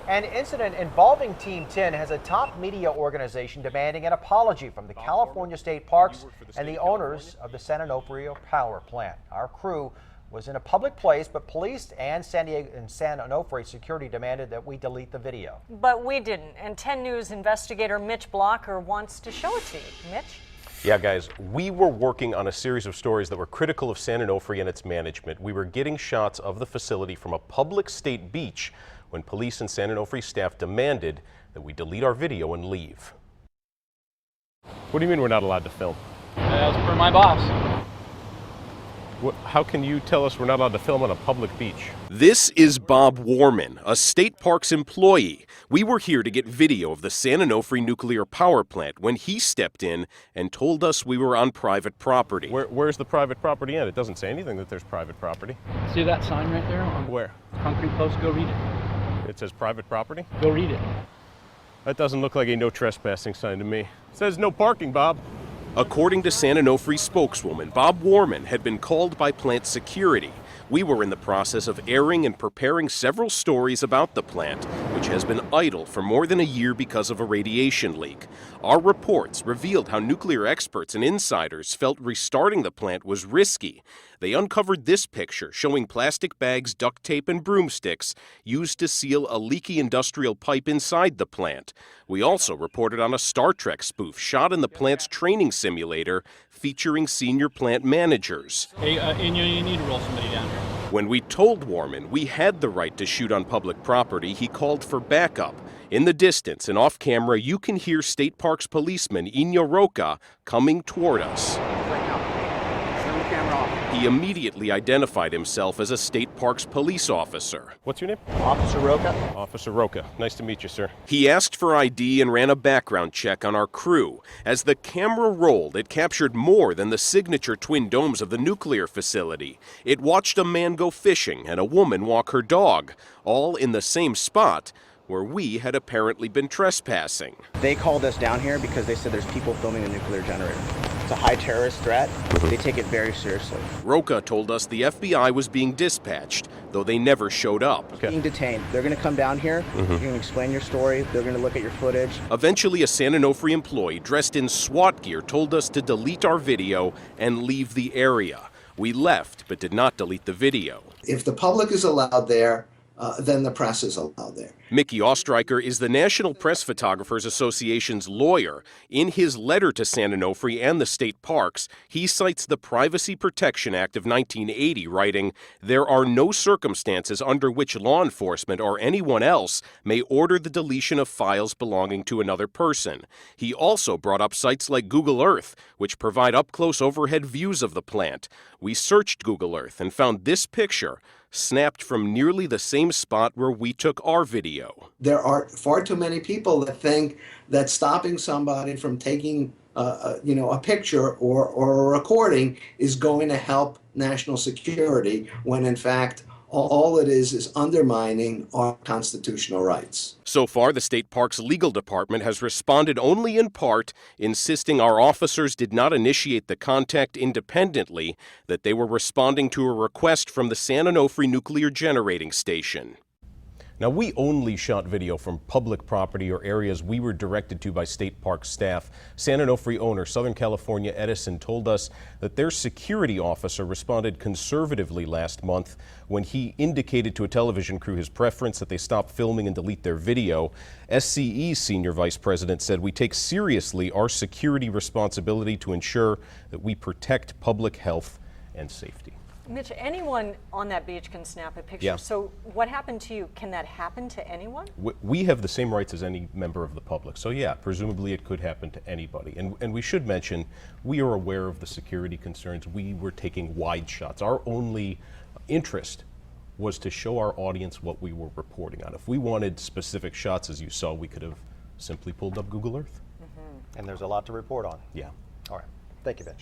An incident involving Team 10 has a top media organization demanding an apology from the California State Parks and the owners of the San Onofre power plant. Our crew was in a public place, but police and San Onofre security demanded that we delete the video. But we didn't, and 10 News investigator Mitch Blocker wants to show it to you. Mitch? Yeah, guys, we were working on a series of stories that were critical of San Onofre and its management. We were getting shots of the facility from a public state beach when police and San Onofre staff demanded that we delete our video and leave. What do you mean we're not allowed to film? As per my boss. How can you tell us we're not allowed to film on a public beach? This is Bob Warman, a state parks employee. We were here to get video of the San Onofre nuclear power plant when he stepped in and told us we were on private property. Where's the private property end? It doesn't say anything that there's private property. See that sign right there? Where? Concrete post, go read it. It says private property? Go read it. That doesn't look like a no trespassing sign to me. It says no parking, Bob. According to San Onofre spokeswoman, Bob Warman had been called by plant security. We were in the process of airing and preparing several stories about the plant, which has been idle for more than a year because of a radiation leak. Our reports revealed how nuclear experts and insiders felt restarting the plant was risky. They uncovered this picture showing plastic bags, duct tape, and broomsticks used to seal a leaky industrial pipe inside the plant. We also reported on a Star Trek spoof shot in the plant's training simulator featuring senior plant managers. Hey, you need to roll somebody down here. When we told Warman we had the right to shoot on public property, he called for backup. In the distance and off camera, you can hear State Parks policeman Inyo Roca coming toward us. He immediately identified himself as a State Parks police officer. What's your name? Officer Roca. Officer Roca. Nice to meet you, sir. He asked for ID and ran a background check on our crew. As the camera rolled, it captured more than the signature twin domes of the nuclear facility. It watched a man go fishing and a woman walk her dog, all in the same spot where we had apparently been trespassing. They called us down here because they said there's people filming the nuclear generator. It's a high terrorist threat. They take it very seriously. Roca told us the FBI was being dispatched, though they never showed up. Being detained. They're going to come down here. You're going to explain your story. They're going to look at your footage. Eventually, a San Onofre employee dressed in SWAT gear told us to delete our video and leave the area. We left, but did not delete the video. If the public is allowed there, then the press is allowed there. Mickey Ostreicher is the National Press Photographers Association's lawyer. In his letter to San Onofre and the state parks, he cites the Privacy Protection Act of 1980, writing, "There are no circumstances under which law enforcement or anyone else may order the deletion of files belonging to another person." He also brought up sites like Google Earth, which provide up-close overhead views of the plant. We searched Google Earth and found this picture, snapped from nearly the same spot where we took our video. There are far too many people that think that stopping somebody from taking a picture or a recording is going to help national security, when in fact all it is undermining our constitutional rights. So far, the State Parks Legal Department has responded only in part, insisting our officers did not initiate the contact independently, that they were responding to a request from the San Onofre Nuclear Generating Station. Now, we only shot video from public property or areas we were directed to by state park staff. San Onofre owner Southern California Edison told us that their security officer responded conservatively last month when he indicated to a television crew his preference that they stop filming and delete their video. SCE's senior vice president said, "We take seriously our security responsibility to ensure that we protect public health and safety." Mitch, anyone on that beach can snap a picture. Yeah. So what happened to you? Can that happen to anyone? We have the same rights as any member of the public. So yeah, presumably it could happen to anybody. And we should mention, we are aware of the security concerns. We were taking wide shots. Our only interest was to show our audience what we were reporting on. If we wanted specific shots, as you saw, we could have simply pulled up Google Earth. And there's a lot to report on. Yeah. All right. Thank you, Mitch.